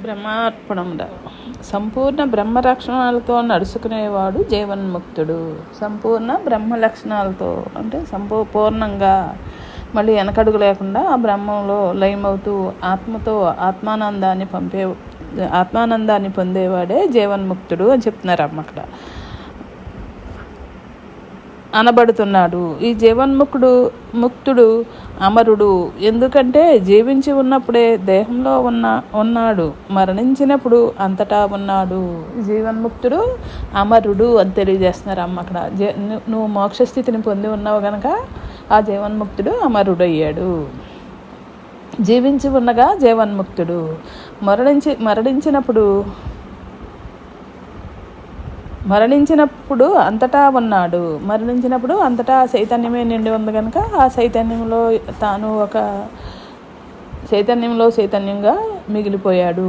బ్రహ్మార్పణముడ సంపూర్ణ బ్రహ్మ లక్షణాలతో నడుచుకునేవాడు జీవన్ముక్తుడు. సంపూర్ణ బ్రహ్మ లక్షణాలతో అంటే పూర్ణంగా మళ్ళీ వెనకడుగు లేకుండా ఆ బ్రహ్మంలో లయమవుతూ ఆత్మతో ఆత్మానందాన్ని పొందేవాడే జీవన్ముక్తుడు అని చెప్తున్నారు అక్కడ అనబడుతున్నాడు. ఈ జీవన్ముక్తుడు అమరుడు. ఎందుకంటే జీవించి ఉన్నప్పుడే దేహంలో ఉన్నాడు, మరణించినప్పుడు అంతటా ఉన్నాడు. జీవన్ముక్తుడు అమరుడు అని తెలియజేస్తున్నారు అక్కడ. నువ్వు మోక్షస్థితిని పొంది ఉన్నావు కనుక ఆ జీవన్ముక్తుడు అమరుడు అయ్యాడు. జీవించి ఉన్నగా జీవన్ముక్తుడు, మరణించినప్పుడు అంతటా ఉన్నాడు. మరణించినప్పుడు అంతటా చైతన్యమే నిండి ఉంది కనుక ఆ చైతన్యంలో తాను ఒక చైతన్యంగా మిగిలిపోయాడు.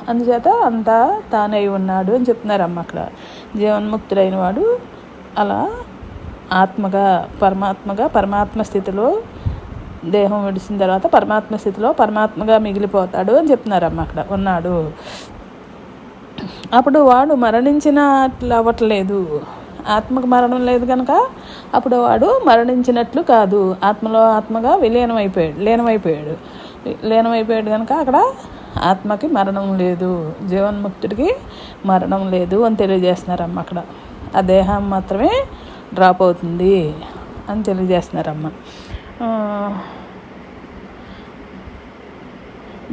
అందుచేత అంతా తానై ఉన్నాడు అని చెప్తున్నారు అక్కడ. జీవన్ముక్తుడైన వాడు అలా పరమాత్మ స్థితిలో దేహం విడిచిన తర్వాత పరమాత్మ స్థితిలో పరమాత్మగా మిగిలిపోతాడు అని చెప్తున్నారు అక్కడ ఉన్నాడు. అప్పుడు వాడు మరణించినట్లు అవ్వట్లేదు. ఆత్మకు మరణం లేదు కనుక అప్పుడు వాడు మరణించినట్లు కాదు, ఆత్మలో ఆత్మగా లీనమైపోయాడు కనుక అక్కడ ఆత్మకి మరణం లేదు, జీవన్ముక్తుడికి మరణం లేదు అని తెలియజేస్తున్నారమ్మ అక్కడ. ఆ దేహం మాత్రమే డ్రాప్ అవుతుంది అని తెలియజేస్తున్నారమ్మ.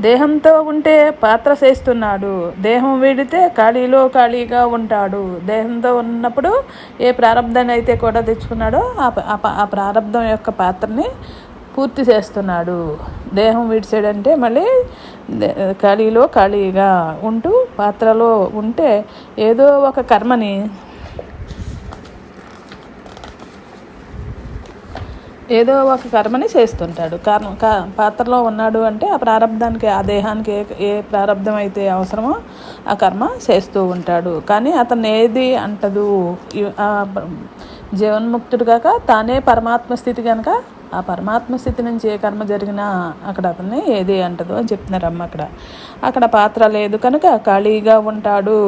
దేహంతో ఉంటే పాత్ర చేస్తున్నాడు, దేహం వీడితే ఖాళీగా ఉంటాడు. దేహంతో ఉన్నప్పుడు ఏ ప్రారంధాన్ని అయితే కూడా తెచ్చుకున్నాడో ఆ ప్రారంధం యొక్క పాత్రని పూర్తి చేస్తున్నాడు. దేహం విడిచాడంటే మళ్ళీ ఖాళీగా ఉంటూ పాత్రలో ఉంటే ఏదో ఒక కర్మని చేస్తుంటాడు. పాత్రలో ఉన్నాడు అంటే ఆ ప్రారంధానికి, ఆ దేహానికి ఏ ప్రారంధం అయితే అవసరమో ఆ కర్మ చేస్తూ ఉంటాడు. కానీ అతను ఏది అంటదు. జీవన్ముక్తుడు కాక తానే పరమాత్మ స్థితి కనుక ఆ పరమాత్మ స్థితి నుంచి ఏ కర్మ జరిగినా అక్కడ అతన్ని ఏది అంటదు అని చెప్తున్నారమ్మ అక్కడ పాత్ర లేదు కనుక ఖాళీగా ఉంటాడు.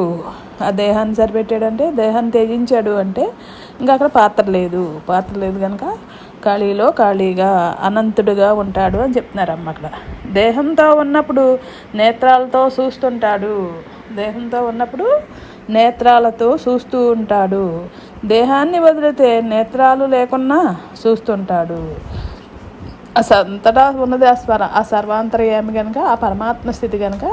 ఆ దేహాన్ని సరిపెట్టాడంటే, దేహాన్ని త్యజించాడు అంటే ఇంకా అక్కడ పాత్ర లేదు కనుక ఖాళీగా అనంతుడుగా ఉంటాడు అని చెప్తున్నారమ్మ అక్కడ. దేహంతో ఉన్నప్పుడు నేత్రాలతో చూస్తూ ఉంటాడు. దేహాన్ని వదిలితే నేత్రాలు లేకున్నా చూస్తుంటాడు. అంతటా ఉన్నది ఆ సర్వాంతర్యామి కనుక ఆ పరమాత్మ స్థితి కనుక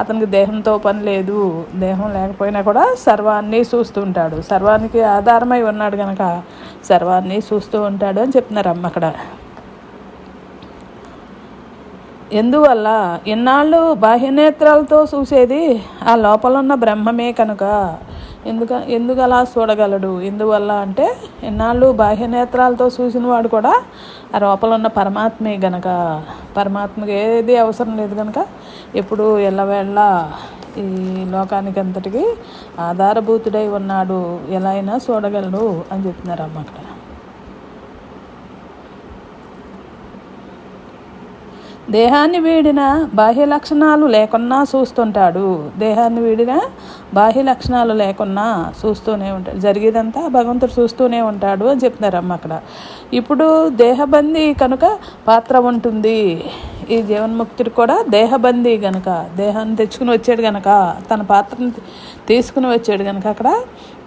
అతనికి దేహంతో పని లేదు. దేహం లేకపోయినా కూడా సర్వాన్ని చూస్తూ ఉంటాడు. సర్వానికి ఆధారమై ఉన్నాడు కనుక సర్వాన్ని చూస్తూ ఉంటాడు అని చెప్తున్నారు అమ్మ అక్కడ. ఎందువల్ల ఇన్నాళ్ళు బాహ్యనేత్రాలతో చూసేది ఆ లోపల ఉన్న బ్రహ్మమే కనుక ఎందుకు అలా చూడగలడు? ఎందువల్ల అంటే ఇన్నాళ్ళు బాహ్యనేత్రాలతో చూసిన వాడు కూడా ఆ లోపల ఉన్న పరమాత్మే గనక, పరమాత్మకి ఏది అవసరం లేదు కనుక ఎప్పుడు ఎల్లవేళ్ళ ఈ లోకానికి అంతటికి ఆధారభూతుడై ఉన్నాడు. ఎలా అయినా చూడగలడు అని చెప్తున్నారు అమ్మ అక్కడ. దేహాన్ని వీడిన బాహ్య లక్షణాలు లేకున్నా చూస్తుంటాడు. దేహాన్ని వీడిన బాహ్య లక్షణాలు లేకున్నా చూస్తూనే ఉంటాడు. జరిగేదంతా భగవంతుడు చూస్తూనే ఉంటాడు అని చెప్తున్నారు అమ్మ అక్కడ. ఇప్పుడు దేహబందీ కనుక పాత్ర ఉంటుంది. ఈ జీవన్ముక్తుడు కూడా దేహబందీ గనక, దేహాన్ని తెచ్చుకుని వచ్చాడు గనక, తన పాత్రను తీసుకుని వచ్చాడు గనక అక్కడ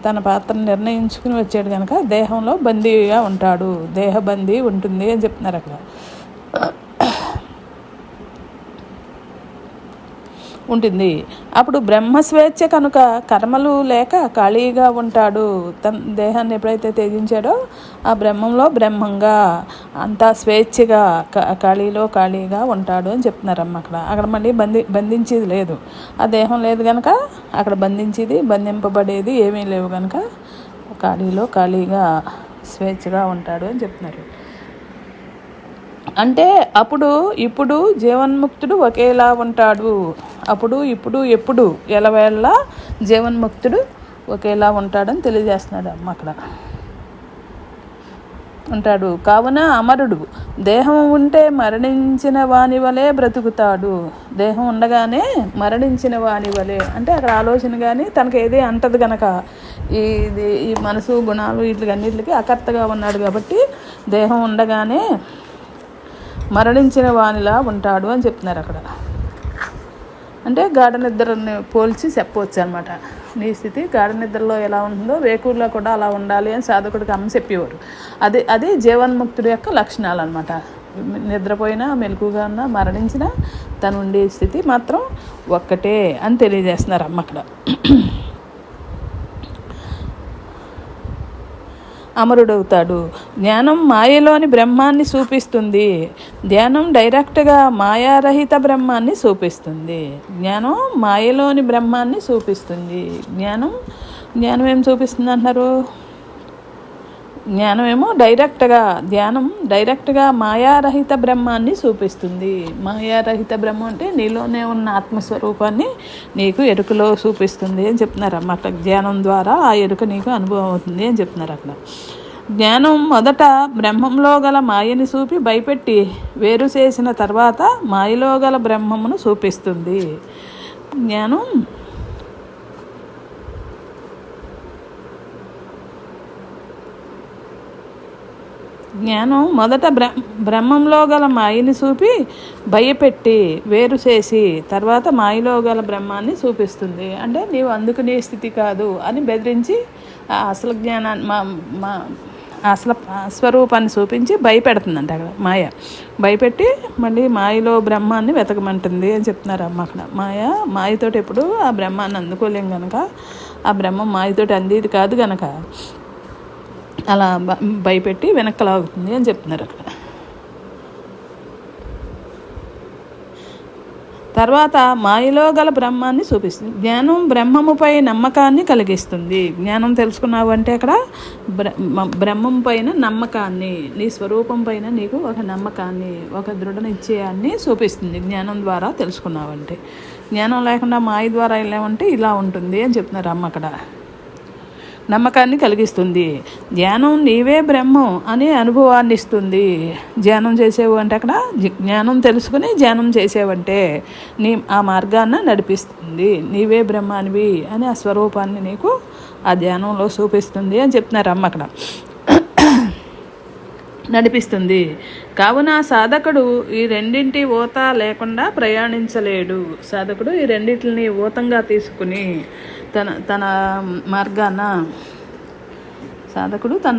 తన పాత్రను నిర్ణయించుకుని వచ్చాడు కనుక దేహంలో బందీగా ఉంటాడు. దేహబందీ ఉంటుంది అని చెప్తున్నారు అక్కడ. ఉంటుంది. అప్పుడు బ్రహ్మస్వేచ్ఛ కనుక కర్మలు లేక ఖాళీగా ఉంటాడు. తన దేహాన్ని ఎప్పుడైతే త్యజించాడో ఆ బ్రహ్మంగా అంతా స్వేచ్ఛగా ఖాళీగా ఉంటాడు అని చెప్తున్నారమ్మ అక్కడ మళ్ళీ బంధించేది లేదు. ఆ దేహం లేదు కనుక అక్కడ బంధింపబడేది ఏమీ లేవు కనుక ఖాళీగా స్వేచ్ఛగా ఉంటాడు అని చెప్తున్నారు. అంటే ఇప్పుడు జీవన్ముక్తుడు ఒకేలా ఉంటాడు. ఎప్పుడు ఎలవేళ్ళ జీవన్ముక్తుడు ఒకేలా ఉంటాడని తెలియజేస్తున్నాడు అమ్మ అక్కడ. ఉంటాడు. కావున అమరుడు దేహం ఉంటే మరణించిన వాని వలె బ్రతుకుతాడు. దేహం ఉండగానే మరణించిన వాని వలె అంటే అక్కడ ఆలోచన కానీ తనకు ఏది అంటది కనుక ఈ మనసు గుణాలు వీటికి అకర్తగా ఉన్నాడు కాబట్టి దేహం ఉండగానే మరణించిన వానిలా ఉంటాడు అని చెప్తున్నారు అక్కడ. అంటే గాఢ నిద్రని పోల్చి చెప్పవచ్చు అనమాట. నీ స్థితి గాఢ నిద్రలో ఎలా ఉంటుందో వేకుల్లో కూడా అలా ఉండాలి అని సాధకుడికి అమ్మ చెప్పేవారు. అది జీవన్ముక్తుడి యొక్క లక్షణాలు అనమాట. నిద్రపోయినా మెలకుగా ఉన్నా మరణించినా తను ఉండే స్థితి మాత్రం ఒక్కటే అని తెలియజేస్తున్నారు అమ్మ అక్కడ. అమరుడవుతాడు. జ్ఞానం మాయలోని బ్రహ్మాన్ని చూపిస్తుంది. ధ్యానం డైరెక్ట్గా మాయారహిత బ్రహ్మాన్ని చూపిస్తుంది. జ్ఞానం మాయలోని బ్రహ్మాన్ని చూపిస్తుంది. జ్ఞానం ఏం చూపిస్తుంది అంటారు? జ్ఞానమేమో ధ్యానం డైరెక్ట్గా మాయారహిత బ్రహ్మాన్ని చూపిస్తుంది. మాయారహిత బ్రహ్మం అంటే నీలోనే ఉన్న ఆత్మస్వరూపాన్ని నీకు ఎరుకలో చూపిస్తుంది అని చెప్తున్నారు అమ్మ. అక్కడ ధ్యానం ద్వారా ఆ ఎరుక నీకు అనుభవం అవుతుంది అని చెప్తున్నారు అక్కడ. జ్ఞానం మొదట బ్రహ్మంలో గల మాయని చూపి భయపెట్టి వేరు చేసిన తర్వాత మాయలో గల బ్రహ్మమును చూపిస్తుంది. జ్ఞానం మొదట బ్రహ్మంలో గల మాయని చూపి భయపెట్టి వేరు చేసి తర్వాత మాయలో గల బ్రహ్మాన్ని చూపిస్తుంది. అంటే నీవు అందుకునే స్థితి కాదు అని బెదిరించి అసలు జ్ఞానాన్ని అసలు స్వరూపాన్ని చూపించి భయపెడుతుందంట అక్కడ మాయ. భయపెట్టి మళ్ళీ మాయలో బ్రహ్మాన్ని వెతకమంటుంది అని చెప్తున్నారు అమ్మ అక్కడ. మాయతోటి ఎప్పుడు ఆ బ్రహ్మాన్ని అందుకోలేం కనుక ఆ బ్రహ్మం మాయతోటి అందేది కాదు కనుక అలా భయపెట్టి వెనక్కి లాగుతుంది అని చెప్తున్నారు అక్కడ. తర్వాత మాయలో గల బ్రహ్మాన్ని చూపిస్తుంది. జ్ఞానం బ్రహ్మముపై నమ్మకాన్ని కలిగిస్తుంది. జ్ఞానం తెలుసుకున్నావు అంటే అక్కడ బ్రహ్మం పైన నమ్మకాన్ని, నీ స్వరూపం పైన నీకు ఒక నమ్మకాన్ని, ఒక దృఢ నిశ్చయాన్ని చూపిస్తుంది. జ్ఞానం ద్వారా తెలుసుకున్నావంటే. జ్ఞానం లేకుండా మాయ ద్వారా వెళ్ళామంటే ఇలా ఉంటుంది అని చెప్తున్నారు అమ్మ అక్కడ. నమ్మకాన్ని కలిగిస్తుంది. ధ్యానం నీవే బ్రహ్మం అనే అనుభవాన్ని ఇస్తుంది. ధ్యానం చేసేవు అంటే అక్కడ జ్ఞానం తెలుసుకుని ధ్యానం చేసేవంటే ఆ మార్గాన్ని నడిపిస్తుంది. నీవే బ్రహ్మానివి అని ఆ స్వరూపాన్ని నీకు ఆ ధ్యానంలో చూపిస్తుంది అని చెప్తున్నారు అమ్మ అక్కడ. నడిపిస్తుంది. కావున సాధకుడు ఈ రెండింటి ఊత లేకుండా ప్రయాణించలేడు. సాధకుడు ఈ రెండింటిని ఊతంగా తీసుకుని తన మార్గాన సాధకుడు తన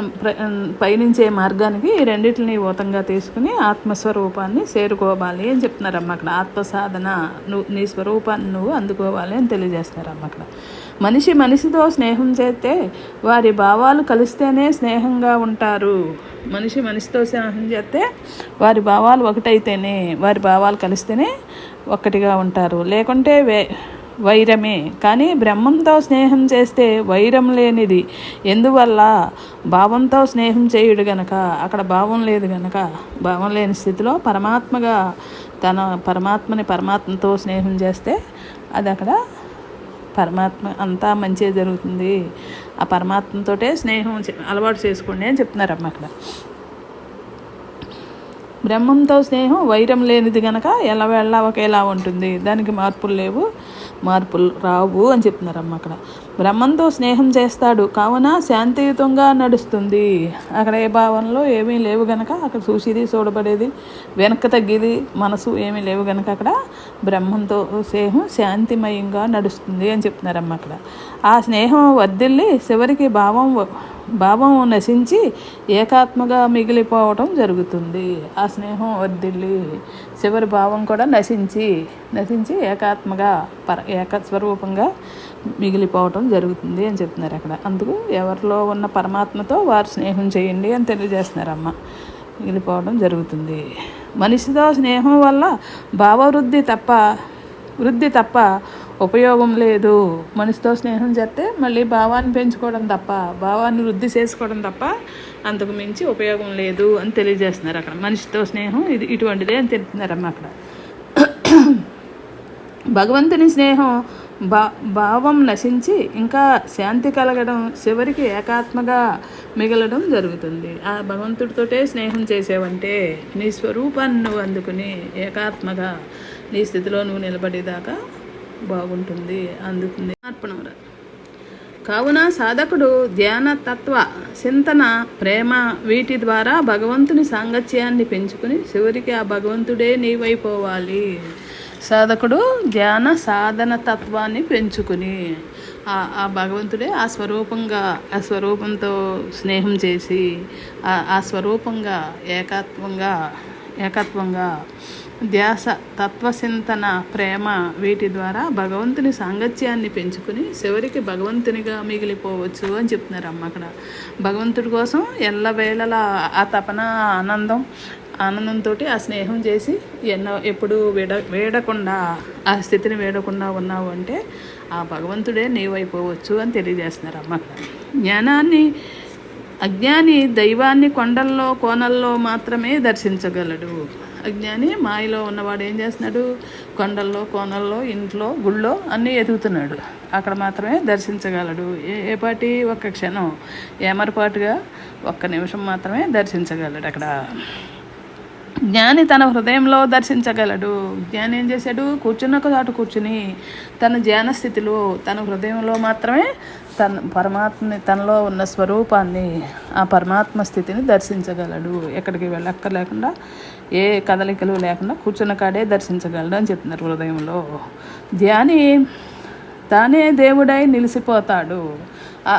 పయనించే మార్గానికి ఈ రెండింటిని ఊతంగా తీసుకుని ఆత్మస్వరూపాన్ని చేరుకోవాలి అని చెప్తున్నారమ్మ అక్కడ. ఆత్మ సాధన నీ స్వరూపాన్ని నువ్వు అందుకోవాలి అని తెలియజేస్తున్నారమ్మ అక్కడ. మనిషితో స్నేహం చేస్తే వారి భావాలు కలిస్తేనే స్నేహంగా ఉంటారు. మనిషితో స్నేహం చేస్తే వారి భావాలు ఒకటైతేనే, వారి భావాలు కలిస్తేనే ఒక్కటిగా ఉంటారు. లేకుంటే వైరమే. కానీ బ్రహ్మంతో స్నేహం చేస్తే వైరం లేనిది. ఎందువల్ల? భావంతో స్నేహం చేయుడు గనక. అక్కడ భావం లేదు గనక, భావం లేని స్థితిలో పరమాత్మతో స్నేహం చేస్తే అది అక్కడ పరమాత్మ అంతా మంచిగా జరుగుతుంది. ఆ పరమాత్మతోటే స్నేహం అలవాటు చేసుకోండి అని చెప్తున్నారు అమ్మ అక్కడ. బ్రహ్మంతో స్నేహం వైరం లేనిది గనక ఎల్లవేళ ఒకేలా ఉంటుంది. దానికి మార్పులు రావు అని చెప్తున్నారమ్మ అక్కడ. బ్రహ్మంతో స్నేహం చేస్తాడు కావున శాంతియుతంగా నడుస్తుంది. అక్కడ ఏ భావనలో ఏమీ లేవు గనక అక్కడ చూసేది చూడబడేది వెనక్కి తగ్గేది మనసు ఏమీ లేవు గనక అక్కడ బ్రహ్మంతో స్నేహం శాంతిమయంగా నడుస్తుంది అని చెప్తున్నారమ్మ అక్కడ. ఆ స్నేహం వర్ధిల్లి చివరికి భావం నశించి ఏకాత్మగా మిగిలిపోవటం జరుగుతుంది. ఆ స్నేహం వర్ధిల్లి చివరి భావం కూడా నశించి ఏకాత్మగా ఏకస్వరూపంగా మిగిలిపోవటం జరుగుతుంది అని చెప్తున్నారు అక్కడ. అందుకు ఎవరిలో ఉన్న పరమాత్మతో వారు స్నేహం చేయండి అని తెలియజేస్తున్నారమ్మ. మిగిలిపోవడం జరుగుతుంది. మనిషితో స్నేహం వల్ల భావవృద్ధి తప్ప ఉపయోగం లేదు. మనిషితో స్నేహం చేస్తే మళ్ళీ భావాన్ని పెంచుకోవడం తప్ప, భావాన్ని వృద్ధి చేసుకోవడం తప్ప అంతకు మించి ఉపయోగం లేదు అని తెలియజేస్తున్నారు అక్కడ. మనిషితో స్నేహం ఇటువంటిదే అని తెలుపుతున్నారమ్మ అక్కడ. భగవంతుని స్నేహం భా భావం నశించి ఇంకా శాంతి కలగడం, చివరికి ఏకాత్మగా మిగలడం జరుగుతుంది. ఆ భగవంతుడితోటే స్నేహం చేసేవంటే నీ స్వరూపాన్ని నువ్వు అందుకుని ఏకాత్మగా నీ స్థితిలో నువ్వు నిలబడేదాకా బాగుంటుంది, అందుతుంది. అర్పణం. కావున సాధకుడు ధ్యాన, తత్వ చింతన, ప్రేమ వీటి ద్వారా భగవంతుని సాంగత్యాన్ని పెంచుకుని చివరికి ఆ భగవంతుడే నీవైపోవాలి. సాధకుడు ధ్యాన సాధన తత్వాన్ని పెంచుకుని ఆ భగవంతుడే ఆ స్వరూపంతో స్నేహం చేసి ఆ స్వరూపంగా ఏకత్వంగా ధ్యాస, తత్వచింతన, ప్రేమ వీటి ద్వారా భగవంతుని సాంగత్యాన్ని పెంచుకుని చివరికి భగవంతునిగా మిగిలిపోవచ్చు అని చెప్తున్నారు అమ్మ. అక్కడ భగవంతుడి కోసం ఎల్లవేళలా ఆ తపన, ఆనందంతో ఆ స్నేహం చేసి ఎప్పుడు వేడకుండా ఆ స్థితిని వేడకుండా ఉన్నావు అంటే ఆ భగవంతుడే నీవైపోవచ్చు అని తెలియజేస్తున్నారు అమ్మ. అక్కడ అజ్ఞాని దైవాన్ని కొండల్లో, కోనల్లో మాత్రమే దర్శించగలడు. అజ్ఞాని మాయలో ఉన్నవాడు ఏం చేస్తున్నాడు? కొండల్లో, కోనల్లో, ఇంట్లో, గుళ్ళో అన్నీ ఎదుగుతున్నాడు. అక్కడ మాత్రమే దర్శించగలడు. ఏపాటి ఒక్క క్షణం ఏమరపాటుగా ఒక్క నిమిషం మాత్రమే దర్శించగలడు. అక్కడ జ్ఞాని తన హృదయంలో దర్శించగలడు. జ్ఞాని ఏం చేశాడు? కూర్చున్న చాటు కూర్చుని తన ధ్యాన స్థితిలో తన హృదయంలో మాత్రమే తనలో ఉన్న స్వరూపాన్ని, ఆ పరమాత్మ స్థితిని దర్శించగలడు. ఎక్కడికి వెళ్ళక్కర్లేకుండా, ఏ కదలికలు లేకుండా కూర్చున్న కాడే దర్శించగలడు అని చెప్తున్నారు. హృదయంలో ధ్యాని తానే దేవుడై నిలిచిపోతాడు.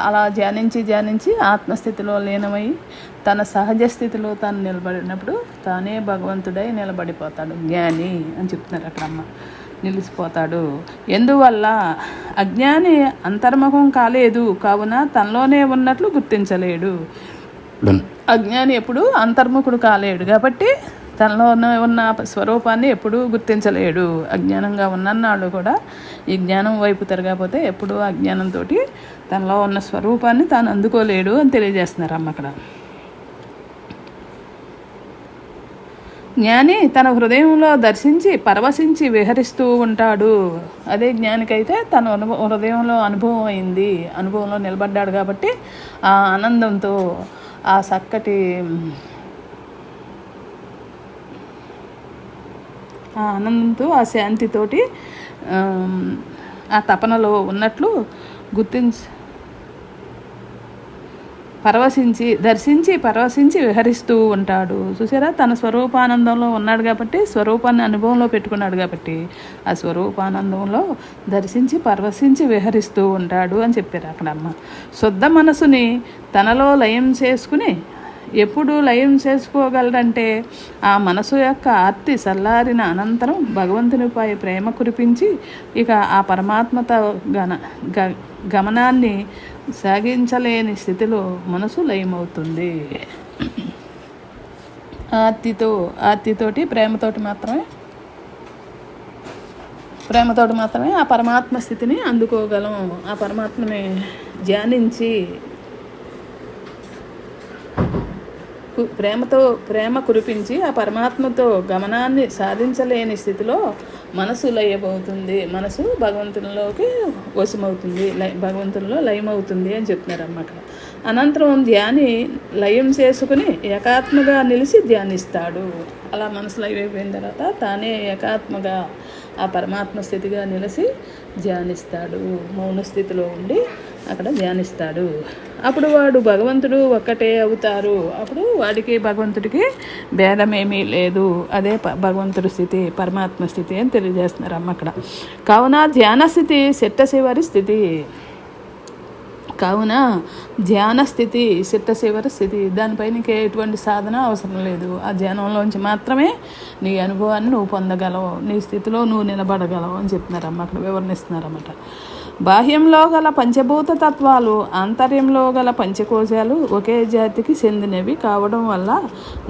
అలా ధ్యానించి ఆత్మస్థితిలో లీనమై తన సహజ స్థితిలో తాను నిలబడినప్పుడు తానే భగవంతుడై నిలబడిపోతాడు జ్ఞాని అని చెప్తున్నారు అక్కడ అమ్మ. నిలిచిపోతాడు. ఎందువల్ల? అజ్ఞాని అంతర్ముఖం కాలేదు కావున తనలోనే ఉన్నట్లు గుర్తించలేడు. అజ్ఞాని ఎప్పుడు అంతర్ముఖుడు కాలేడు కాబట్టి తనలో ఉన్న స్వరూపాన్ని ఎప్పుడూ గుర్తించలేడు. అజ్ఞానంగా ఉన్నన్నాళ్ళు కూడా ఈ జ్ఞానం వైపు తిరగకపోతే ఎప్పుడూ అజ్ఞానంతో తనలో ఉన్న స్వరూపాన్ని తాను అందుకోలేడు అని తెలియజేస్తున్నారు అమ్మ అక్కడ. జ్ఞాని తన హృదయంలో దర్శించి పరవశించి విహరిస్తూ ఉంటాడు. అదే జ్ఞానికైతే తన హృదయంలో అనుభవం అయింది, అనుభవంలో నిలబడ్డాడు కాబట్టి ఆ ఆనందంతో, ఆ చక్కటి ఆ ఆనందంతో, ఆ శాంతితోటి ఆ తపనలో ఉన్నట్లు పరవశించి విహరిస్తూ ఉంటాడు. చూసారా? తన స్వరూపానందంలో ఉన్నాడు కాబట్టి, స్వరూపాన్ని అనుభవంలో పెట్టుకున్నాడు కాబట్టి ఆ స్వరూపానందంలో దర్శించి పరవశించి విహరిస్తూ ఉంటాడు అని చెప్పారు అక్కడ అమ్మ. శుద్ధ మనసుని తనలో లయం చేసుకుని ఎప్పుడు లయం చేసుకోగలడంటే ఆ మనసు యొక్క ఆర్తి చల్లారిన అనంతరం భగవంతునిపై ప్రేమ కురిపించి ఇక ఆ పరమాత్మత గమనాన్ని సాగించలేని స్థితిలో మనసు లయమవుతుంది. ఆర్తితోటి ప్రేమతోటి మాత్రమే ఆ పరమాత్మ స్థితిని అందుకోగలం. ఆ పరమాత్మని ధ్యానించి ప్రేమ కురిపించి ఆ పరమాత్మతో గమనాన్ని సాధించలేని స్థితిలో మనసు లయమవుతుంది. మనసు భగవంతునిలోకి వశమవుతుంది, భగవంతునిలో లయమవుతుంది అని చెప్తున్నారు అమ్మ అక్కడ. అనంతరం ధ్యాని లయం చేసుకుని ఏకాత్మగా నిలిచి ధ్యానిస్తాడు. అలా మనసు లయమైపోయిన తర్వాత తానే ఏకాత్మగా ఆ పరమాత్మ స్థితిగా నిలిచి ధ్యానిస్తాడు. మౌన స్థితిలో ఉండి అక్కడ ధ్యానిస్తాడు. అప్పుడు వాడు భగవంతుడు ఒక్కటే అవుతారు. అప్పుడు వాడికి భగవంతుడికి భేదమేమీ లేదు. అదే భగవంతుడి స్థితి, పరమాత్మ స్థితి అని తెలియజేస్తున్నారు అమ్మ అక్కడ. కావున ధ్యాన స్థితి చిట్ట చివరి స్థితి. దానిపైన ఎటువంటి సాధన అవసరం లేదు. ఆ ధ్యానంలోంచి మాత్రమే నీ అనుభవాన్ని నువ్వు పొందగలవు, నీ స్థితిలో నువ్వు నిలబడగలవు అని చెప్తున్నారమ్మ అక్కడ, వివరణిస్తున్నారన్నమాట. బాహ్యంలో గల పంచభూత తత్వాలు, ఆంతర్యంలో గల పంచకోశాలు ఒకే జాతికి చెందినవి కావడం వల్ల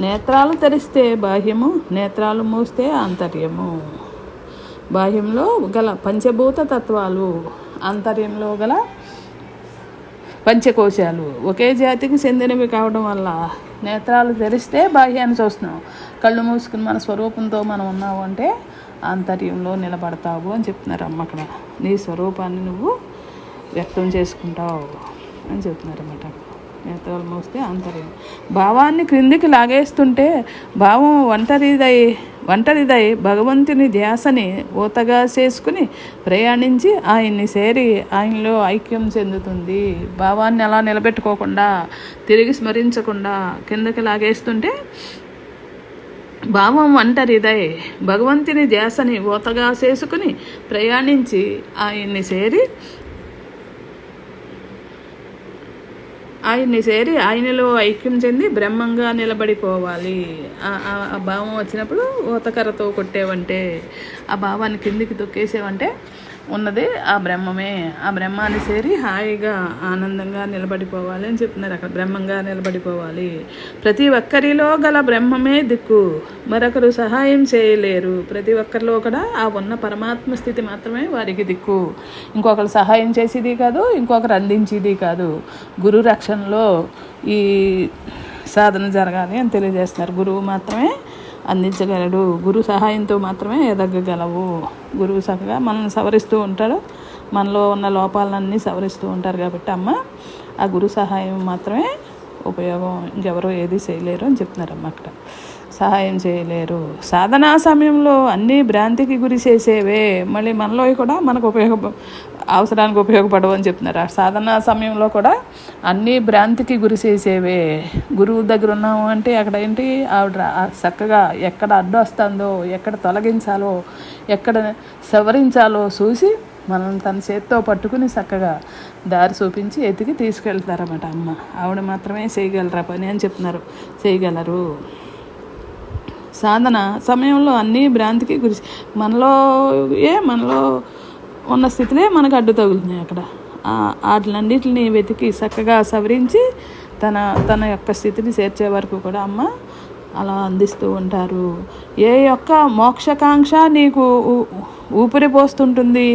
నేత్రాలు తెరిస్తే బాహ్యము, నేత్రాలు మూస్తే ఆంతర్యము. బాహ్యంలో గల పంచభూత తత్వాలు, ఆంతర్యంలో గల పంచకోశాలు ఒకే జాతికి చెందినవి కావడం వల్ల నేత్రాలు తెరిస్తే బాహ్యాన్ని చూస్తున్నాం, కళ్ళు మూసుకుని మన స్వరూపంతో మనం ఉన్నాము అంటే ఆంతర్యంలో నిలబడతావు అని చెప్తున్నారు అమ్మ అక్కడ. నీ స్వరూపాన్ని నువ్వు వ్యక్తం చేసుకుంటావు అని చెప్తున్నారు అన్నమాట. నేత్రాలు మోస్తే ఆంతర్యం. భావాన్ని క్రిందికి లాగేస్తుంటే భావం ఒంటరిదై భగవంతుని ధ్యాసని ఊతగా చేసుకుని ప్రయాణించి ఆయన్ని చేరి ఆయనలో ఐక్యం చెందుతుంది. భావాన్ని అలా నిలబెట్టుకోకుండా తిరిగి స్మరించకుండా కిందకి లాగేస్తుంటే భావం ఒంటరిదై భగవంతుని ధ్యాసని ఊతగా చేసుకుని ప్రయాణించి ఆయన్ని చేరి ఆయనలో ఐక్యం చెంది బ్రహ్మంగా నిలబడిపోవాలి. ఆ భావం వచ్చినప్పుడు ఊతకర్రతో కొట్టేవంటే, ఆ భావాన్ని కిందికి తొక్కేసేవంటే ఉన్నది ఆ బ్రహ్మమే. ఆ బ్రహ్మాన్ని చేరి హాయిగా ఆనందంగా నిలబడిపోవాలి అని చెప్తున్నారు అక్కడ. బ్రహ్మంగా నిలబడిపోవాలి. ప్రతి ఒక్కరిలో గల బ్రహ్మమే దిక్కు, మరొకరు సహాయం చేయలేరు. ప్రతి ఒక్కరిలో కూడా ఆ ఉన్న పరమాత్మ స్థితి మాత్రమే వారికి దిక్కు. ఇంకొకరు సహాయం చేసేది కాదు, ఇంకొకరు అందించేది కాదు. గురు రక్షణలో ఈ సాధన జరగాలి అని తెలియజేస్తున్నారు. గురువు మాత్రమే అందించగలడు. గురు సహాయంతో మాత్రమే ఎదగగలవు. గురువు చక్కగా మనల్ని సవరిస్తూ ఉంటాడు, మనలో ఉన్న లోపాలన్నీ సవరిస్తూ ఉంటారు కాబట్టి అమ్మ ఆ గురు సహాయం మాత్రమే ఉపయోగం. ఇంకెవరో ఏది చేయలేరు అని చెప్తున్నారమ్మ అక్కడ. సహాయం చేయలేరు. సాధనా సమయంలో అన్నీ భ్రాంతికి గురి చేసేవే, మళ్ళీ మనలో కూడా మనకు అవసరానికి ఉపయోగపడవు అని చెప్తున్నారు. ఆ సాధనా సమయంలో కూడా అన్నీ భ్రాంతికి గురి చేసేవే. గురువు దగ్గర ఉన్నాము అంటే అక్కడ ఏంటి, ఆవిడ చక్కగా ఎక్కడ అడ్డు వస్తుందో, ఎక్కడ తొలగించాలో, ఎక్కడ సవరించాలో చూసి మనం తన చేత్తో పట్టుకుని చక్కగా దారి చూపించి ఎతికి తీసుకెళ్తారన్నమాట అమ్మ. ఆవిడ మాత్రమే చేయగలరా పని అని చెప్తున్నారు. చేయగలరు. సాధన సమయంలో అన్నీ భ్రాంతికి గురి, మనలో ఉన్న స్థితిలే మనకు అడ్డు తగులుతున్నాయి అక్కడ. వాటిలన్నిటిని వెతికి చక్కగా సవరించి తన యొక్క స్థితిని చేర్చే వరకు కూడా అమ్మ అలా అందిస్తూ ఉంటారు. ఏ యొక్క మోక్షకాంక్ష నీకు ఊపిరి పోస్తుంటుంది,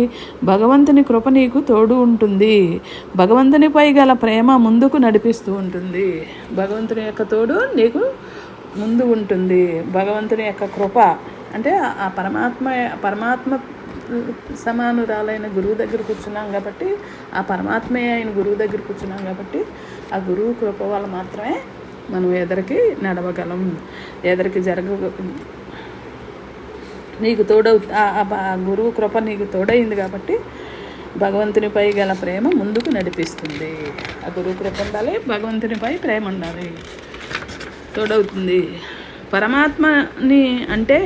భగవంతుని కృప నీకు తోడు ఉంటుంది. భగవంతునిపై గల ప్రేమ ముందుకు నడిపిస్తూ ఉంటుంది. భగవంతుని యొక్క తోడు నీకు ముందు ఉంటుంది. భగవంతుని యొక్క కృప అంటే ఆ పరమాత్మ సమానురాలైన గురువు దగ్గర కూర్చున్నాం కాబట్టి, ఆ పరమాత్మే అయిన గురువు దగ్గర కూర్చున్నాం కాబట్టి ఆ గురువు కృప వల్ల మాత్రమే మనం ఎదరికి నడవగలం. ఎదరికి నీకు ఆ గురువు కృప నీకు తోడైంది కాబట్టి భగవంతునిపై గల ప్రేమ ముందుకు నడిపిస్తుంది. ఆ గురువు కృప ఉండాలి, భగవంతునిపై ప్రేమ ఉండాలి, తోడవుతుంది. పరమాత్మని అంటే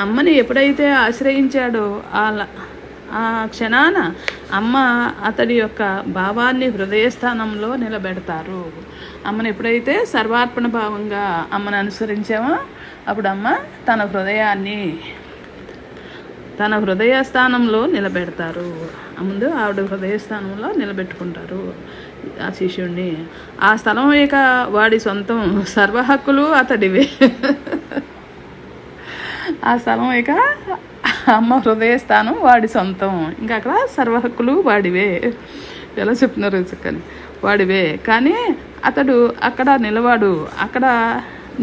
అమ్మని ఎప్పుడైతే ఆశ్రయించాడో ఆ క్షణాన అమ్మ అతడి యొక్క భావాన్ని హృదయస్థానంలో నిలబెడతారు. అమ్మని ఎప్పుడైతే సర్వార్పణ భావంగా అమ్మని అనుసరించామో అప్పుడు అమ్మ తన హృదయస్థానంలో నిలబెడతారు. ముందు ఆవిడ హృదయస్థానంలో నిలబెట్టుకుంటారు ఆ శిష్యుడిని. ఆ స్థలం ఇక వాడి సొంతం, సర్వ హక్కులు అతడివే. ఆ స్థలం ఇక అమ్మ హృదయస్థానం వాడి సొంతం, ఇంకా అక్కడ సర్వ హక్కులు వాడివే. ఎలా చెప్తున్నారు చక్కని, వాడివే. కానీ అతడు అక్కడ నిలవాడు. అక్కడ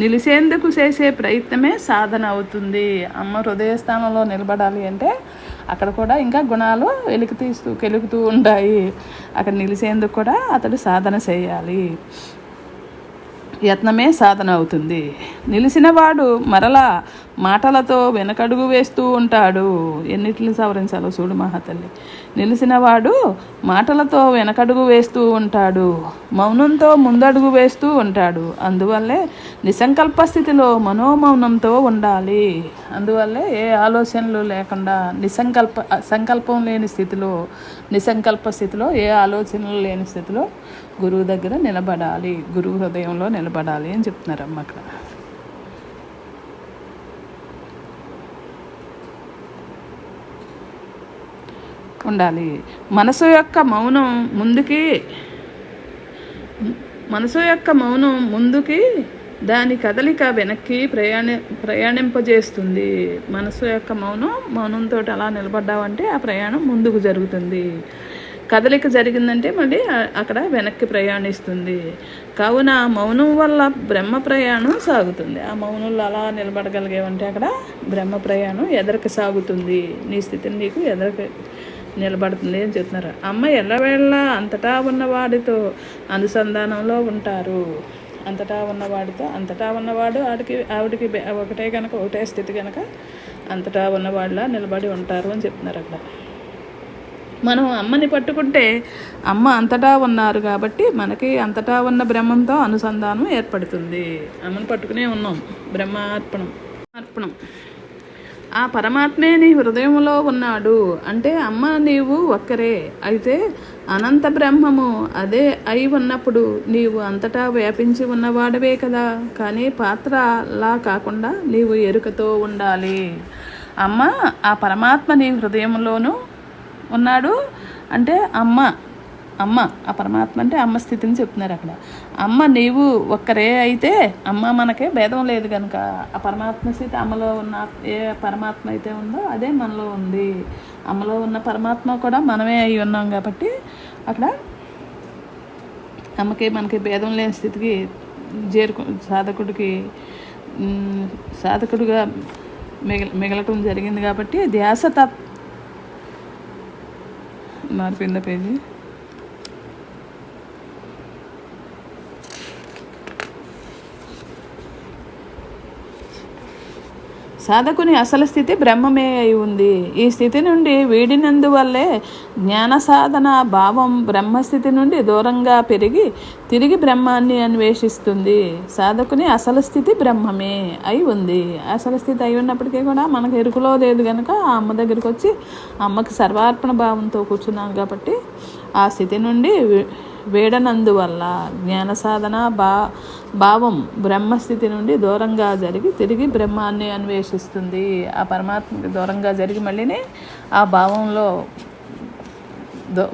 నిలిచేందుకు చేసే ప్రయత్నమే సాధన అవుతుంది. అమ్మ హృదయస్థానంలో నిలబడాలి అంటే అక్కడ కూడా ఇంకా గుణాలు కెలుగుతూ ఉంటాయి. అక్కడ నిలిచేందుకు కూడా అతడు సాధన చేయాలి. యత్నమే సాధన అవుతుంది. నిలిచిన వాడు మరలా మాటలతో వెనకడుగు వేస్తూ ఉంటాడు. ఎన్నిటిని సవరించాలో చూడు మహాతల్లి. నిలిచిన వాడు మాటలతో వెనకడుగు వేస్తూ ఉంటాడు, మౌనంతో ముందడుగు వేస్తూ ఉంటాడు. అందువల్లే నిసంకల్ప స్థితిలో మనోమౌనంతో ఉండాలి. అందువల్లే ఏ ఆలోచనలు లేకుండా సంకల్పం లేని స్థితిలో, నిసంకల్ప స్థితిలో, ఏ ఆలోచనలు లేని స్థితిలో గురువు దగ్గర నిలబడాలి, గురువు హృదయంలో నిలబడాలి అని చెప్తున్నారు అమ్మ అక్కడ. ఉండాలి. మనసు యొక్క మౌనం ముందుకి దాని కదలిక వెనక్కి ప్రయాణింపజేస్తుంది. మనసు యొక్క మౌనంతో అలా నిలబడ్డావంటే ఆ ప్రయాణం ముందుకు జరుగుతుంది. కదలిక జరిగిందంటే మళ్ళీ అక్కడ వెనక్కి ప్రయాణిస్తుంది. కావున మౌనం వల్ల బ్రహ్మ ప్రయాణం సాగుతుంది. ఆ మౌనంలో అలా నిలబడగలిగేవంటే అక్కడ బ్రహ్మ ప్రయాణం ఎదరికి సాగుతుంది. నీ స్థితిని నీకు ఎదరికి నిలబడుతుంది అని చెప్తున్నారు. అమ్మ ఎల్లవేళ అంతటా ఉన్నవాడితో అనుసంధానంలో ఉంటారు. అంతటా ఉన్నవాడు ఆవిడికి ఒకటే కనుక, ఒకటే స్థితి కనుక అంతటా ఉన్నవాడిలా నిలబడి ఉంటారు అని చెప్తున్నారు అక్కడ. మనం అమ్మని పట్టుకుంటే అమ్మ అంతటా ఉన్నారు కాబట్టి మనకి అంతటా ఉన్న బ్రహ్మంతో అనుసంధానం ఏర్పడుతుంది. అమ్మని పట్టుకునే ఉన్నాం. అర్పణం ఆ పరమాత్మే నీ హృదయంలో ఉన్నాడు అంటే అమ్మ నీవు ఒక్కరే. అయితే అనంత బ్రహ్మము అదే అయి ఉన్నప్పుడు నీవు అంతటా వ్యాపించి ఉన్నవాడవే కదా. కానీ పాత్రలా కాకుండా నీవు ఎరుకతో ఉండాలి. అమ్మ ఆ పరమాత్మ నీ హృదయంలోనూ ఉన్నాడు అంటే అమ్మ ఆ పరమాత్మ అంటే అమ్మ స్థితిని చెప్తున్నారు అక్కడ. అమ్మ నీవు ఒక్కరే అయితే అమ్మ మనకే భేదం లేదు కనుక ఆ పరమాత్మ స్థితి అమ్మలో ఉన్న ఏ పరమాత్మ అయితే ఉందో అదే మనలో ఉంది. అమ్మలో ఉన్న పరమాత్మ కూడా మనమే అయి ఉన్నాం కాబట్టి అక్కడ అమ్మకి మనకి భేదం లేని స్థితికి సాధకుడిగా మిగలటం జరిగింది కాబట్టి ధ్యాస మారిపోయిందా పేజీ? సాధకుని అసలు స్థితి బ్రహ్మమే అయి ఉంది. ఈ స్థితి నుండి వీడినందువల్లే జ్ఞాన సాధన భావం బ్రహ్మస్థితి నుండి దూరంగా పెరిగి తిరిగి బ్రహ్మాన్ని అన్వేషిస్తుంది. సాధకుని అసలు స్థితి బ్రహ్మమే అయి ఉంది. అసలు స్థితి అయి ఉన్నప్పటికీ కూడా మనకు ఎరుకలో లేదు కనుక ఆ అమ్మ దగ్గరికి వచ్చి అమ్మకి సర్వార్పణ భావంతో కూర్చున్నాను కాబట్టి ఆ స్థితి నుండి వేడనందువల్ల జ్ఞాన సాధన భావం బ్రహ్మస్థితి నుండి దూరంగా జరిగి తిరిగి బ్రహ్మాన్ని అన్వేషిస్తుంది. ఆ పరమాత్మకి దూరంగా జరిగి మళ్ళీనే ఆ భావంలో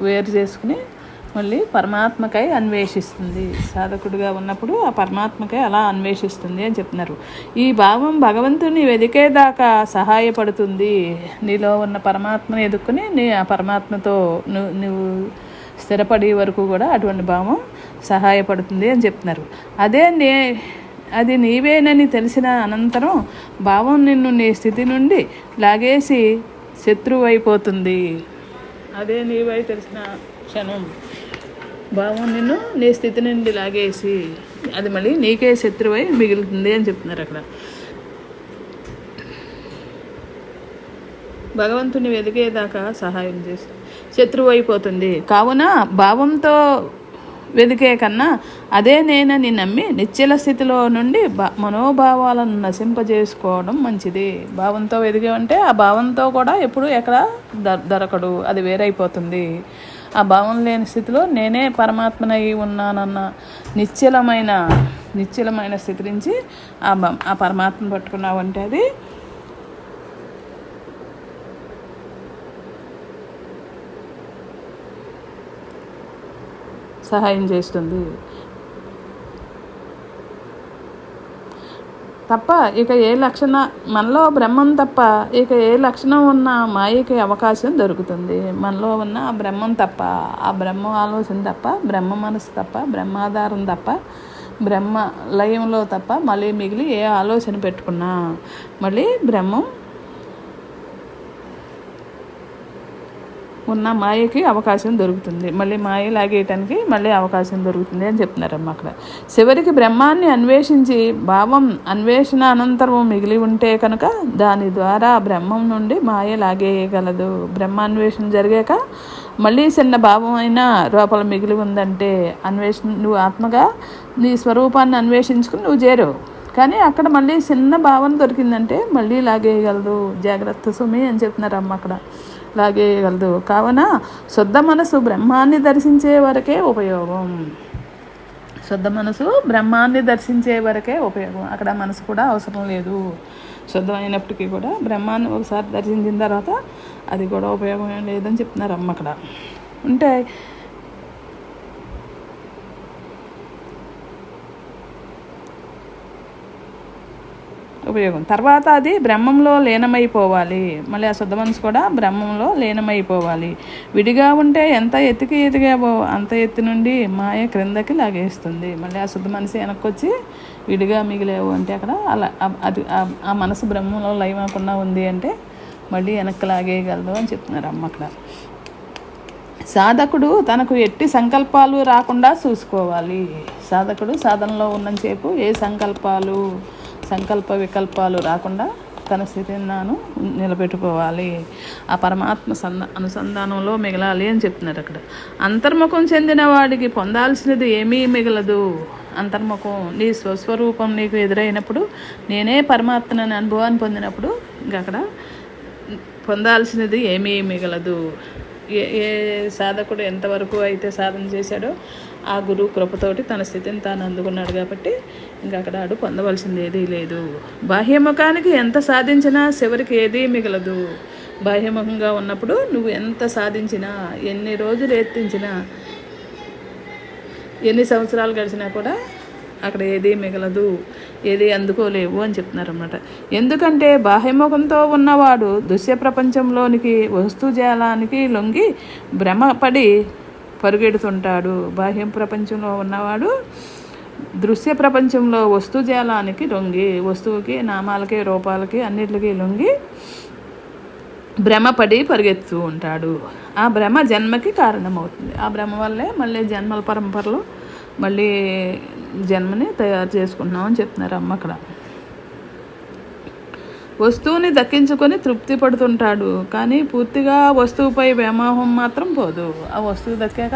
వేరు చేసుకుని మళ్ళీ పరమాత్మకై అన్వేషిస్తుంది. సాధకుడిగా ఉన్నప్పుడు ఆ పరమాత్మకై అలా అన్వేషిస్తుంది అని చెప్తున్నారు. ఈ భావం భగవంతుని వెదికేదాకా సహాయపడుతుంది. నీలో ఉన్న పరమాత్మని ఎదుక్కుని ఆ పరమాత్మతో నువ్వు స్థిరపడే వరకు కూడా అటువంటి భావం సహాయపడుతుంది అని చెప్తున్నారు. అది నీవేనని తెలిసిన అనంతరం భావం నిన్ను నీ స్థితి నుండి లాగేసి శత్రువు అయిపోతుంది. అదే నీవై తెలిసిన క్షణం భావం నిన్ను నీ స్థితి నుండి లాగేసి అది మళ్ళీ నీకే శత్రువై మిగులుతుంది అని చెప్తున్నారు అక్కడ. భగవంతుని వెదికేదాకా సహాయం చేస్తుంది, శత్రువు అయిపోతుంది. కావున భావంతో వెదికే కన్నా అదే నేనని నమ్మి నిశ్చల స్థితిలో నుండి మనోభావాలను నశింపజేసుకోవడం మంచిది. భావంతో వెదిగామంటే ఆ భావంతో కూడా ఎప్పుడు ఎక్కడ దొరకడు, అది వేరైపోతుంది. ఆ భావం లేని స్థితిలో నేనే పరమాత్మనై ఉన్నానన్న నిశ్చలమైన స్థితి నుంచి ఆ పరమాత్మను పట్టుకున్నావంటే అది సహాయం చేస్తుంది తప్ప ఇక ఏ మనలో బ్రహ్మం తప్ప ఇక ఏ లక్షణం ఉన్న మాయకి అవకాశం దొరుకుతుంది. మనలో ఉన్న ఆ బ్రహ్మం తప్ప, ఆ బ్రహ్మ ఆలోచన తప్ప, బ్రహ్మ మనసు తప్ప, బ్రహ్మాధారం తప్ప, బ్రహ్మ లయంలో తప్ప మళ్ళీ మిగిలి ఏ ఆలోచన పెట్టుకున్నా మళ్ళీ బ్రహ్మం ఉన్న మాయకి అవకాశం దొరుకుతుంది. మళ్ళీ మాయ లాగేయటానికి మళ్ళీ అవకాశం దొరుకుతుంది అని చెప్తున్నారమ్మ అక్కడ. చివరికి బ్రహ్మాన్ని అన్వేషించి భావం అన్వేషణ అనంతరం మిగిలి ఉంటే కనుక దాని ద్వారా బ్రహ్మం నుండి మాయ లాగేయగలదు. బ్రహ్మాన్వేషణ జరిగాక మళ్ళీ చిన్న భావం అయినా లోపల మిగిలి ఉందంటే నువ్వు ఆత్మగా నీ స్వరూపాన్ని అన్వేషించుకుని నువ్వు చేరవు. కానీ అక్కడ మళ్ళీ చిన్న భావన దొరికిందంటే మళ్ళీ లాగేయగలదు. జాగ్రత్త సుమి అని చెప్తున్నారు అమ్మ అక్కడ. లాగేయగలదు. కావున శుద్ధ మనసు బ్రహ్మాన్ని దర్శించే వరకే ఉపయోగం. శుద్ధ మనసు బ్రహ్మాన్ని దర్శించే వరకే ఉపయోగం. అక్కడ మనసు కూడా అవసరం లేదు. శుద్ధమైనప్పటికీ కూడా బ్రహ్మాన్ని ఒకసారి దర్శించిన తర్వాత అది కూడా ఉపయోగం ఏం లేదని చెప్తున్నారు అమ్మ అక్కడ. అంటే ఉపయోగం. తర్వాత అది బ్రహ్మంలో లీనమైపోవాలి. మళ్ళీ ఆ శుద్ధ మనసు కూడా బ్రహ్మంలో లీనమైపోవాలి. విడిగా ఉంటే ఎంత ఎత్తుకి ఎదిగావో అంత ఎత్తు నుండి మాయ క్రిందకి లాగేస్తుంది. మళ్ళీ ఆ శుద్ధ మనసు వెనక్కి వచ్చి విడిగా మిగిలేవు అంటే అక్కడ అలా అది ఆ మనసు బ్రహ్మంలో లయమకుండా ఉంది అంటే మళ్ళీ వెనక్కి లాగేయగలదు అని చెప్తున్నారు అమ్మ అక్కడ. సాధకుడు తనకు ఎట్టి సంకల్పాలు రాకుండా చూసుకోవాలి. సాధకుడు సాధనలో ఉన్నంతసేపు ఏ సంకల్ప వికల్పాలు రాకుండా తన స్థితిని నిలబెట్టుకోవాలి. ఆ పరమాత్మ అనుసంధానంలో మిగలాలి అని చెప్తున్నారు అక్కడ. అంతర్ముఖం చెందిన వాడికి పొందాల్సినది ఏమీ మిగలదు. అంతర్ముఖం నీ స్వస్వరూపం నీకు ఎదురైనప్పుడు, నేనే పరమాత్మని అనుభవాన్ని పొందినప్పుడు ఇంకా అక్కడ పొందాల్సినది ఏమీ మిగలదు. ఏ సాధకుడు ఎంతవరకు అయితే సాధన చేశాడో ఆ గురువు కృపతోటి తన స్థితిని తాను అందుకున్నాడు కాబట్టి ఇంకా అక్కడ ఆడు పొందవలసింది ఏదీ లేదు. బాహ్యముఖానికి ఎంత సాధించినా చివరికి ఏదీ మిగలదు. బాహ్యముఖంగా ఉన్నప్పుడు నువ్వు ఎంత సాధించినా, ఎన్ని రోజులు ఎత్తించినా, ఎన్ని సంవత్సరాలు గడిచినా కూడా అక్కడ ఏదీ మిగలదు, ఏదీ అందుకోలేవు అని చెప్తున్నారు అన్నమాట. ఎందుకంటే బాహ్యముఖంతో ఉన్నవాడు దృశ్య ప్రపంచంలోనికి వస్తుజాలానికి లొంగి భ్రమపడి పరుగెడుతుంటాడు. బాహ్య ప్రపంచంలో ఉన్నవాడు దృశ్య ప్రపంచంలో వస్తుజాలానికి లొంగి, వస్తువుకి, నామాలకి, రూపాలకి, అన్నిటికీ లొంగి భ్రమపడి పరిగెత్తుతూ ఉంటాడు. ఆ భ్రమ జన్మకి కారణమవుతుంది. ఆ భ్రమ వల్లే మళ్ళీ జన్మల పరంపరలో మళ్ళీ జన్మని తయారు చేసుకుంటున్నామని చెప్తున్నారు అమ్మ అక్కడ. వస్తువుని దక్కించుకొని తృప్తి పడుతుంటాడు, కానీ పూర్తిగా వస్తువుపై వ్యామోహం మాత్రం పోదు. ఆ వస్తువు దక్కాక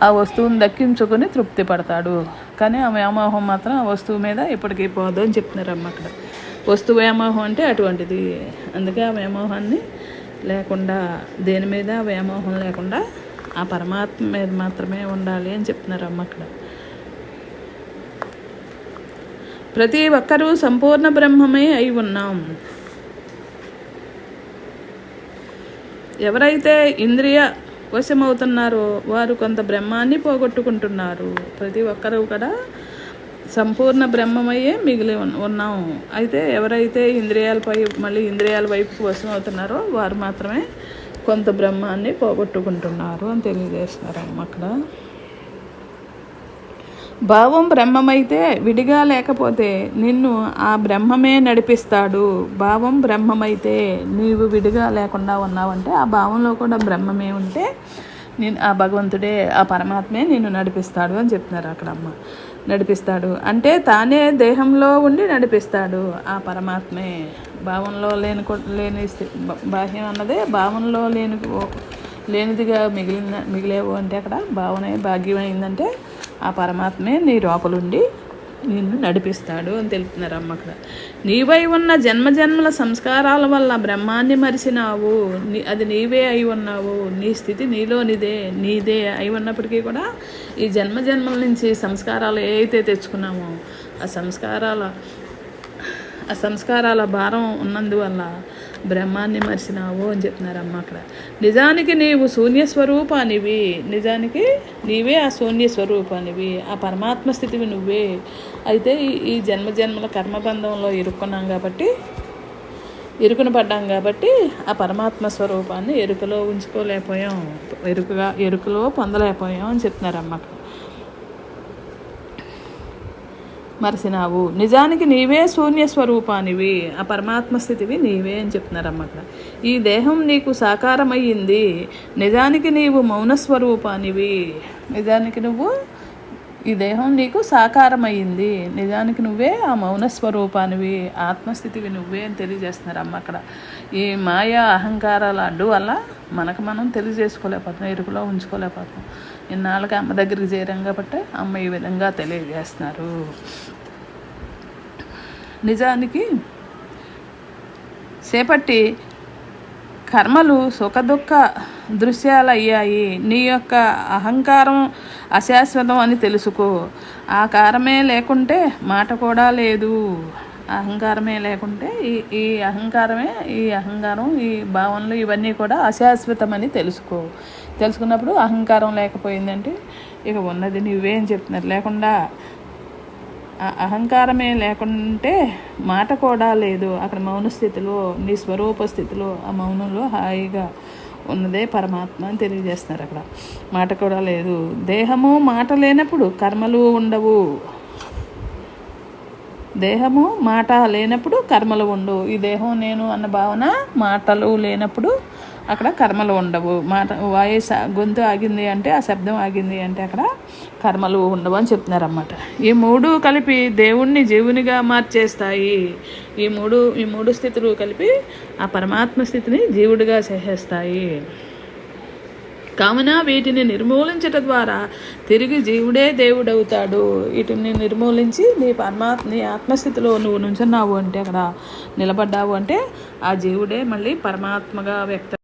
ఆ వస్తువుని దక్కించుకొని తృప్తి పడతాడు, కానీ ఆ వ్యామోహం మాత్రం ఆ వస్తువు మీద ఎప్పటికీ పోదు అని చెప్తున్నారు అమ్మ అక్కడ. వస్తువు వ్యామోహం అంటే అటువంటిది. అందుకే ఆ వ్యామోహాన్ని లేకుండా, దేని మీద వ్యామోహం లేకుండా ఆ పరమాత్మ మీద మాత్రమే ఉండాలి అని చెప్తున్నారు అమ్మ అక్కడ. ప్రతి ఒక్కరూ సంపూర్ణ బ్రహ్మమే అయి ఉన్నాం. ఎవరైతే ఇంద్రియ వశమవుతున్నారో వారు కొంత బ్రహ్మాన్ని పోగొట్టుకుంటున్నారు. ప్రతి ఒక్కరూ కూడా సంపూర్ణ బ్రహ్మమయ్యే మిగిలి ఉన్నాం. అయితే ఎవరైతే ఇంద్రియాల వైపు వశం అవుతున్నారో వారు మాత్రమే కొంత బ్రహ్మాన్ని పోగొట్టుకుంటున్నారు అని తెలియజేస్తున్నారు అమ్మ అక్కడ. భావం బ్రహ్మమైతే విడిగా లేకపోతే నిన్ను ఆ బ్రహ్మమే నడిపిస్తాడు. భావం బ్రహ్మమైతే నీవు విడిగా లేకుండా ఉన్నావంటే ఆ భావంలో కూడా బ్రహ్మమే ఉంటే నేను ఆ భగవంతుడే, ఆ పరమాత్మే నిన్ను నడిపిస్తాడు అని చెప్తున్నారు అక్కడ అమ్మ. నడిపిస్తాడు అంటే తానే దేహంలో ఉండి నడిపిస్తాడు. ఆ పరమాత్మే భావంలో లేని బాహ్యం అన్నదే భావంలో లేనిదిగా మిగిలేవు అంటే అక్కడ భావనే భాగ్యమైందంటే ఆ పరమాత్మే నీ లోపలుండి నిన్ను నడిపిస్తాడు అని తెలుపుతున్నారు అమ్మ అక్కడ. నీవై ఉన్న జన్మజన్మల సంస్కారాల వల్ల బ్రహ్మాన్ని మరిచినావు. అది నీవే అయి ఉన్నావు. నీ స్థితి నీదే అయి ఉన్నప్పటికీ కూడా ఈ జన్మజన్మల నుంచి సంస్కారాలు ఏవైతే తెచ్చుకున్నామో ఆ సంస్కారాల భారం ఉన్నందువల్ల బ్రహ్మాన్ని మరిచినావు అని చెప్తున్నారు అమ్మ అక్కడ. నిజానికి నీవు శూన్యస్వరూపానివి. నిజానికి నీవే ఆ శూన్యస్వరూపానివి. ఆ పరమాత్మ స్థితివి నువ్వే. అయితే ఈ జన్మజన్మల కర్మబంధంలో ఇరుకున పడ్డాం కాబట్టి ఆ పరమాత్మ స్వరూపాన్ని ఎరుకలో ఉంచుకోలేకపోయాం, ఎరుకలో పొందలేకపోయాం అని చెప్తున్నారు అమ్మ అక్కడ. మరిసినావు. నిజానికి నీవే శూన్య స్వరూపానివి. ఆ పరమాత్మ స్థితివి నీవే అని చెప్తున్నారు అమ్మ అక్కడ. ఈ దేహం నీకు సాకారమయ్యింది. నిజానికి నీవు మౌనస్వరూపానివి. నిజానికి ఈ దేహం నీకు సాకారమయ్యింది. నిజానికి నువ్వే ఆ మౌనస్వరూపానివి, ఆత్మస్థితివి నువ్వే అని తెలియజేస్తున్నారు అమ్మ అక్కడ. ఈ మాయా అహంకారాల అడ్డు వల్ల మనం తెలియజేసుకోలేకపోతున్నాం, ఎరుకులో ఉంచుకోలేకపోతున్నాం. ఇన్నాళ్ళకి అమ్మ దగ్గరికి చేరాం కాబట్టి అమ్మ ఈ విధంగా తెలియజేస్తున్నారు. నిజానికి చేపట్టి కర్మలు సుఖదుఖ దృశ్యాలయ్యాయి. నీ యొక్క అహంకారం అశాశ్వతం అని తెలుసుకో. ఆ కారమే లేకుంటే మాట కూడా లేదు. అహంకారమే లేకుంటే ఈ అహంకారం, ఈ భావనలు ఇవన్నీ కూడా అశాశ్వతమని తెలుసుకున్నప్పుడు అహంకారం లేకపోయిందంటే ఇక ఉన్నది నువ్వే అని చెప్తున్నారు. లేకుండా ఆ అహంకారమే లేకుంటే మాట కూడా లేదు. అక్కడ మౌన స్థితిలో, నీ స్వరూప స్థితిలో, ఆ మౌనంలో హాయిగా ఉన్నదే పరమాత్మ అని తెలియజేస్తున్నారు. అక్కడ మాట కూడా లేదు. దేహము మాట లేనప్పుడు కర్మలు ఉండవు. దేహము మాట లేనప్పుడు కర్మలు ఉండవు. ఈ దేహం నేను అన్న భావన మాటలు లేనప్పుడు అక్కడ కర్మలు ఉండవు. మాట వాయిస్ గొంతు ఆగింది అంటే, ఆ శబ్దం ఆగింది అంటే అక్కడ కర్మలు ఉండవు అని చెప్తున్నారన్నమాట. ఈ మూడు కలిపి దేవుణ్ణి జీవునిగా మార్చేస్తాయి. ఈ మూడు స్థితులు కలిపి ఆ పరమాత్మ స్థితిని జీవుడిగా చేసేస్తాయి. కావున వీటిని నిర్మూలించటం ద్వారా తిరిగి జీవుడే దేవుడవుతాడు. వీటిని నిర్మూలించి నీ ఆత్మస్థితిలో నువ్వు నుంచున్నావు అంటే, అక్కడ నిలబడ్డావు అంటే, ఆ జీవుడే మళ్ళీ పరమాత్మగా వ్యక్తం